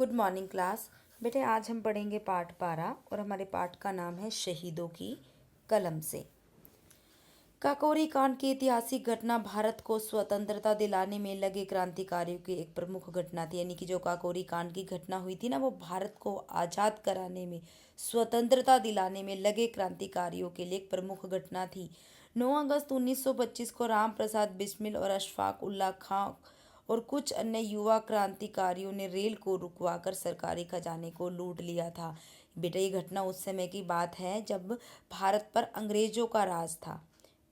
Good morning class. बेटे आज हम पढ़ेंगे पाठ 12 और हमारे पाठ का नाम है शहीदों की कलम से। काकोरी कांड की ऐतिहासिक घटना भारत को स्वतंत्रता दिलाने में लगे क्रांतिकारियों की एक प्रमुख घटना थी। यानी कि जो काकोरी कांड की घटना हुई थी ना, वो भारत को आज़ाद कराने में, स्वतंत्रता दिलाने में लगे क्रांतिकारियों के लिए एक प्रमुख घटना थी। 9 अगस्त 1925 को राम प्रसाद बिस्मिल और अशफाक उल्ला खां और कुछ अन्य युवा क्रांतिकारियों ने रेल को रुकवाकर सरकारी खजाने को लूट लिया था। बेटा ये घटना उस समय की बात है जब भारत पर अंग्रेजों का राज था।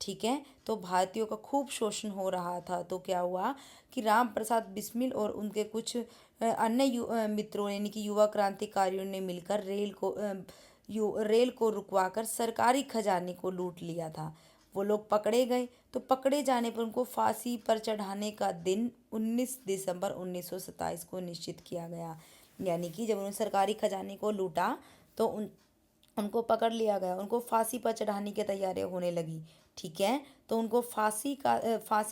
ठीक है, तो भारतीयों का खूब शोषण हो रहा था। तो क्या हुआ कि राम प्रसाद बिस्मिल और उनके कुछ अन्य मित्रों यानी कि युवा क्रांतिकारियों ने मिलकर रेल को रुकवाकर सरकारी खजाने को लूट लिया था। वो लोग पकड़े गए, तो पकड़े जाने पर उनको फांसी पर चढ़ाने का दिन 19 दिसंबर 1927 को निश्चित किया गया। यानी कि जब उन्होंने सरकारी खजाने को लूटा तो उनको पकड़ लिया गया, उनको फांसी पर चढ़ाने की तैयारियां होने लगी। ठीक है, तो उनको फांसी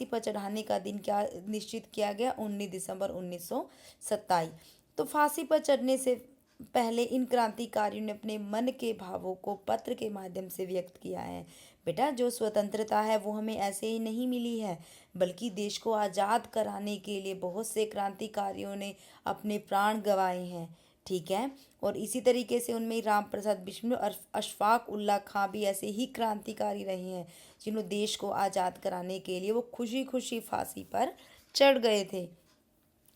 पर चढ़ाने का दिन क्या निश्चित किया गया? 19 दिसंबर 1927। तो फांसी पर चढ़ने से पहले इन क्रांतिकारियों ने अपने मन के भावों को पत्र के माध्यम से व्यक्त किया है। बेटा जो स्वतंत्रता है वो हमें ऐसे ही नहीं मिली है, बल्कि देश को आज़ाद कराने के लिए बहुत से क्रांतिकारियों ने अपने प्राण गंवाए हैं। ठीक है, और इसी तरीके से उनमें राम प्रसाद बिस्मिल और अशफाक उल्ला खां भी ऐसे ही क्रांतिकारी रहे हैं जिन्होंने देश को आज़ाद कराने के लिए वो खुशी खुशी फांसी पर चढ़ गए थे।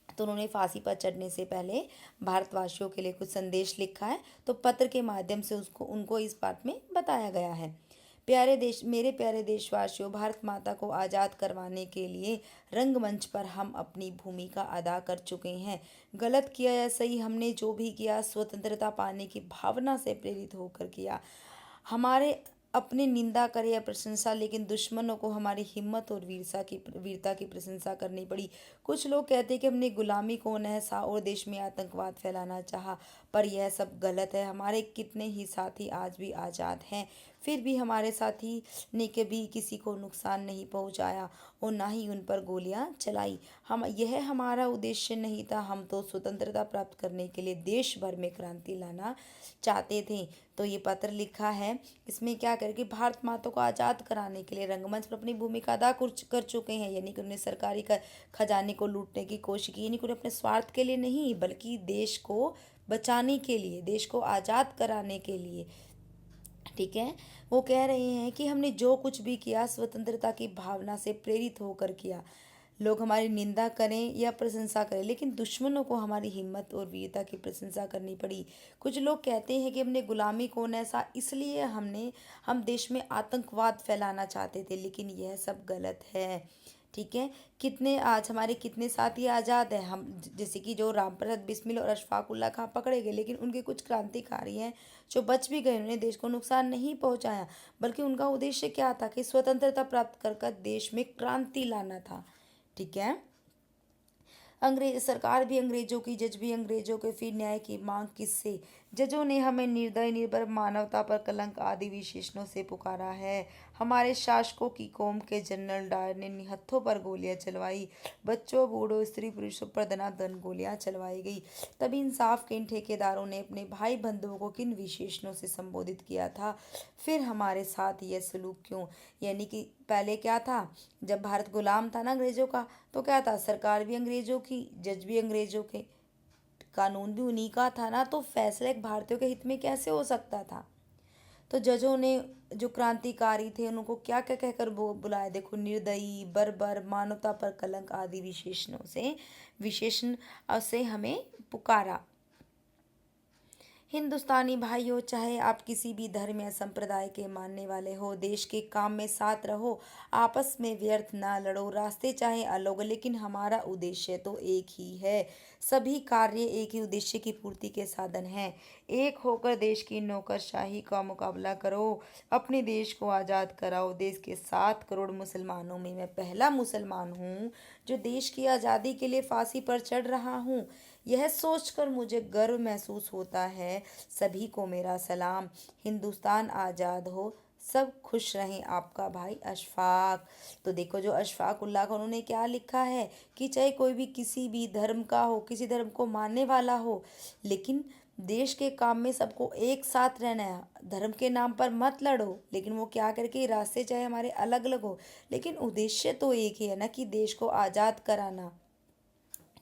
तो उन्होंने फांसी पर चढ़ने से पहले भारतवासियों के लिए कुछ संदेश लिखा है, तो पत्र के माध्यम से उसको उनको इस पाठ में बताया गया है। मेरे प्यारे देशवासियों, भारत माता को आज़ाद करवाने के लिए रंगमंच पर हम अपनी भूमिका अदा कर चुके हैं। गलत किया या सही, हमने जो भी किया स्वतंत्रता पाने की भावना से प्रेरित होकर किया। हमारे अपने निंदा करे या प्रशंसा, लेकिन दुश्मनों को हमारी हिम्मत और वीरता की प्रशंसा करनी पड़ी। कुछ लोग कहते हैं कि हमने गुलामी को नहसा और देश में आतंकवाद फैलाना चाहा, पर यह सब गलत है। हमारे कितने ही साथी आज भी आज़ाद हैं, फिर भी हमारे साथी ने कभी किसी को नुकसान नहीं पहुंचाया और ना ही उन पर गोलियां चलाई। यह हमारा उद्देश्य नहीं था। हम तो स्वतंत्रता प्राप्त करने के लिए देश भर में क्रांति लाना चाहते थे। तो ये पत्र लिखा है, इसमें क्या करके भारत माता को आज़ाद कराने के लिए रंगमंच पर अपनी भूमिका अदा कर चुके हैं। यानी कि उन्होंने सरकारी खजाने को लूटने की कोशिश की, यानी कि उन्हें अपने स्वार्थ के लिए नहीं, बल्कि देश को बचाने के लिए, देश को आज़ाद कराने के लिए। ठीक है, वो कह रहे हैं कि हमने जो कुछ भी किया स्वतंत्रता की भावना से प्रेरित होकर किया। लोग हमारी निंदा करें या प्रशंसा करें, लेकिन दुश्मनों को हमारी हिम्मत और वीरता की प्रशंसा करनी पड़ी। कुछ लोग कहते हैं कि हमने गुलामी को नैसा इसलिए हम देश में आतंकवाद फैलाना चाहते थे, लेकिन यह सब गलत है। ठीक है, हमारे कितने साथी आज़ाद हैं। हम जैसे कि जो राम प्रसाद बिस्मिल और अशफाक उल्ला खां पकड़े गए, लेकिन उनके कुछ क्रांतिकारी हैं जो बच भी गए, उन्होंने देश को नुकसान नहीं पहुंचाया, बल्कि उनका उद्देश्य क्या था कि स्वतंत्रता प्राप्त कर देश में क्रांति लाना था। ठीक है, अंग्रेज सरकार भी अंग्रेजों की, जज भी अंग्रेजों के, फिर न्याय की मांग किससे? जजों ने हमें निर्दय, निर्भर, मानवता पर कलंक आदि विशेषणों से पुकारा है। हमारे शासकों की कौम के जनरल डायर ने निहत्थों पर गोलियां चलवाई, बच्चों, बूढ़ों, स्त्री पुरुषों पर दनादन गोलियां चलवाई गई। तभी इंसाफ के इन ठेकेदारों ने अपने भाई बंधुओं को किन विशेषणों से संबोधित किया था? फिर हमारे साथ यह सलूक क्यों? यानी कि पहले क्या था, जब भारत गुलाम था ना अंग्रेजों का, तो क्या था, सरकार भी अंग्रेजों की, जज भी अंग्रेजों के, कानून भी उन्हीं का था ना, तो फैसला एक भारतीयों के हित में कैसे हो सकता था? तो जजों ने जो क्रांतिकारी थे उनको क्या क्या कहकर बुलाया? देखो, निर्दयी, बर्बर, मानवता पर कलंक आदि विशेषण से हमें पुकारा। हिंदुस्तानी भाइयों, चाहे आप किसी भी धर्म या संप्रदाय के मानने वाले हो, देश के काम में साथ रहो, आपस में व्यर्थ ना लड़ो। रास्ते चाहे अलग, लेकिन हमारा उद्देश्य तो एक ही है। सभी कार्य एक ही उद्देश्य की पूर्ति के साधन हैं। एक होकर देश की नौकरशाही का मुकाबला करो, अपने देश को आज़ाद कराओ। देश के 7 करोड़ मुसलमानों में मैं पहला मुसलमान हूँ जो देश की आज़ादी के लिए फांसी पर चढ़ रहा हूँ। यह सोचकर मुझे गर्व महसूस होता है। सभी को मेरा सलाम। हिंदुस्तान आज़ाद हो, सब खुश रहें, आपका भाई अशफाक। तो देखो जो अशफाक उल्लाह का उन्होंने क्या लिखा है कि चाहे कोई भी किसी भी धर्म का हो, किसी धर्म को मानने वाला हो, लेकिन देश के काम में सबको एक साथ रहना है। धर्म के नाम पर मत लड़ो, लेकिन वो क्या करके रास्ते चाहे हमारे अलग अलग हो, लेकिन उद्देश्य तो एक ही है ना, कि देश को आज़ाद कराना।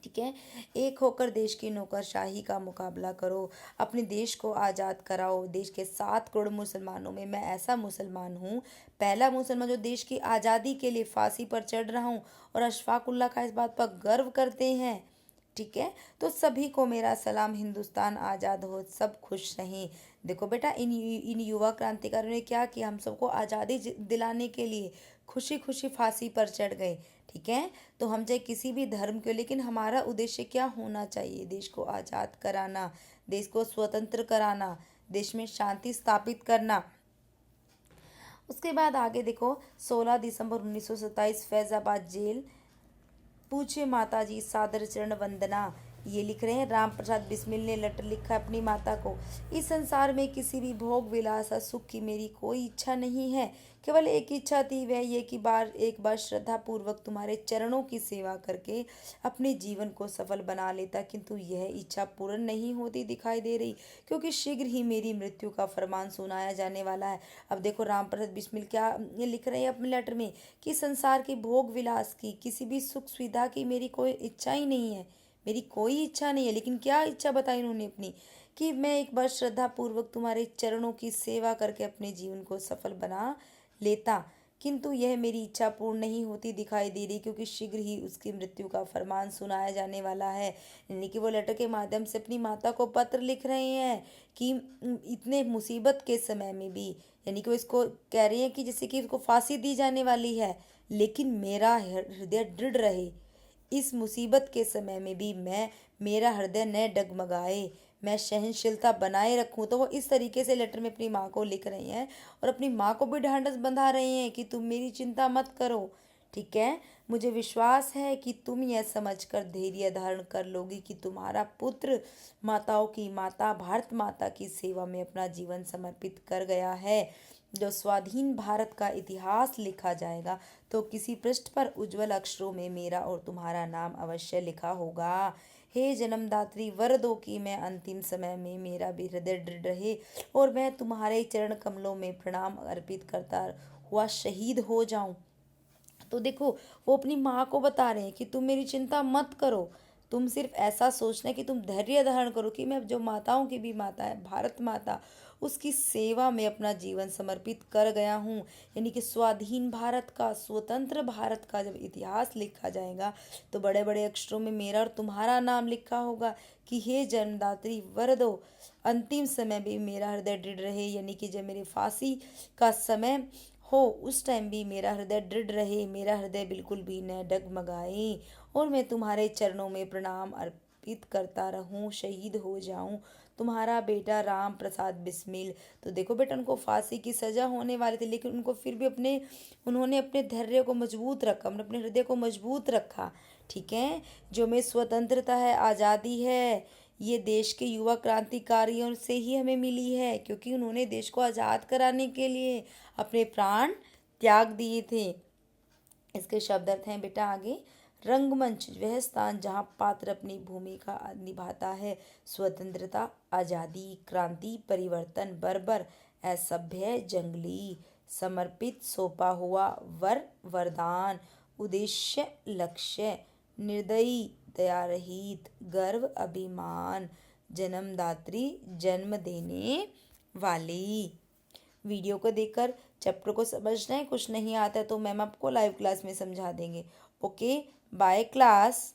ठीक है, एक होकर देश की नौकरशाही का मुकाबला करो, अपने देश को आज़ाद कराओ। देश के 7 करोड़ मुसलमानों में मैं ऐसा मुसलमान हूँ, पहला मुसलमान जो देश की आज़ादी के लिए फांसी पर चढ़ रहा हूँ, और अशफाक उल्लाह का इस बात पर गर्व करते हैं। ठीक है, तो सभी को मेरा सलाम, हिंदुस्तान आज़ाद हो, सब खुश रहें। देखो बेटा, इन युवा क्रांतिकारियों ने क्या किया, हम सबको आज़ादी दिलाने के लिए खुशी खुशी फांसी पर चढ़ गए। ठीक है, तो हम चाहे किसी भी धर्म के हो, लेकिन हमारा उद्देश्य क्या होना चाहिए, देश को आज़ाद कराना, देश को स्वतंत्र कराना, देश में शांति स्थापित करना। उसके बाद आगे देखो, 16 दिसंबर 1927 फैज़ाबाद जेल, पूछे माता जी सादर चरण वंदना। ये लिख रहे हैं राम प्रसाद बिस्मिल ने लेटर लिखा अपनी माता को। इस संसार में किसी भी भोग विलास और सुख की मेरी कोई इच्छा नहीं है, केवल एक इच्छा थी, वह ये कि एक बार श्रद्धा पूर्वक तुम्हारे चरणों की सेवा करके अपने जीवन को सफल बना लेता, किंतु यह इच्छा पूर्ण नहीं होती दिखाई दे रही, क्योंकि शीघ्र ही मेरी मृत्यु का फरमान सुनाया जाने वाला है। अब देखो राम प्रसाद बिस्मिल क्या ये लिख रहे हैं अपने लेटर में, कि संसार के भोग विलास की, किसी भी सुख सुविधा की मेरी कोई इच्छा ही नहीं है, मेरी कोई इच्छा नहीं है। लेकिन क्या इच्छा बताई इन्होंने अपनी, कि मैं एक बार श्रद्धा पूर्वक तुम्हारे चरणों की सेवा करके अपने जीवन को सफल बना लेता, किंतु यह मेरी इच्छा पूर्ण नहीं होती दिखाई दे रही, क्योंकि शीघ्र ही उसकी मृत्यु का फरमान सुनाया जाने वाला है। यानी कि वो लेटर के माध्यम से अपनी माता को पत्र लिख रहे हैं कि इतने मुसीबत के समय में भी, यानी कि वो इसको कह रही है कि जैसे कि उसको फांसी दी जाने वाली है, लेकिन मेरा हृदय दृढ़ रहे, इस मुसीबत के समय में भी मेरा हृदय न डगमगाए, मैं सहनशीलता बनाए रखूं। तो वो इस तरीके से लेटर में अपनी माँ को लिख रही हैं, और अपनी माँ को भी ढांढस बंधा रही हैं कि तुम मेरी चिंता मत करो। ठीक है, मुझे विश्वास है कि तुम यह समझकर धैर्य धारण कर लोगी कि तुम्हारा पुत्र माताओं की माता भारत माता की सेवा में अपना जीवन समर्पित कर गया है। जो स्वाधीन भारत का इतिहास लिखा जाएगा, तो किसी पृष्ठ पर उज्जवल अक्षरों में मेरा और तुम्हारा नाम अवश्य लिखा होगा। हे जन्मदात्री, वर दो कि मैं अंतिम समय में मेरा भी हृदय दृढ़ रहे, और मैं तुम्हारे चरण कमलों में प्रणाम अर्पित करता हुआ शहीद हो जाऊं। तो देखो, वो अपनी माँ को बता रहे हैं कि तुम मेरी चिंता मत करो, तुम सिर्फ ऐसा सोचना कि तुम धैर्य धारण करो, कि मैं जो माताओं की भी माता है, भारत माता, उसकी सेवा में अपना जीवन समर्पित कर गया हूँ। यानी कि स्वाधीन भारत का, स्वतंत्र भारत का जब इतिहास लिखा जाएगा, तो बड़े बड़े अक्षरों में मेरा और तुम्हारा नाम लिखा होगा कि हे जन्मदात्री, वर दो अंतिम समय भी मेरा हृदय दृढ़ रहे। यानी कि जब मेरे फांसी का समय हो, उस टाइम भी मेरा हृदय दृढ़ रहे, मेरा हृदय बिल्कुल भी न डगमगाए, और मैं तुम्हारे चरणों में प्रणाम अर्पित करता रहूं, शहीद हो जाऊं, तुम्हारा बेटा राम प्रसाद बिस्मिल। तो देखो बेटा, उनको फांसी की सजा होने वाली थी, लेकिन उनको फिर भी उन्होंने अपने धैर्य को मजबूत रखा, अपने हृदय को मजबूत रखा। ठीक है, जो में स्वतंत्रता है, आज़ादी है, ये देश के युवा क्रांतिकारियों से ही हमें मिली है, क्योंकि उन्होंने देश को आज़ाद कराने के लिए अपने प्राण त्याग दिए थे। इसके शब्द अर्थ हैं बेटा आगे, रंगमंच वह स्थान जहाँ पात्र अपनी भूमिका निभाता है, स्वतंत्रता, आज़ादी, क्रांति, परिवर्तन, बर्बर, असभ्य, जंगली, समर्पित, सौंपा हुआ, वरदान, उद्देश्य, लक्ष्य, निर्दयी, दया रहित, गर्व, अभिमान, जन्मदात्री, जन्म देने वाली। वीडियो को देखकर चैप्टर को समझना है, कुछ नहीं आता है तो मैम आपको लाइव क्लास में समझा देंगे। Okay, bye class.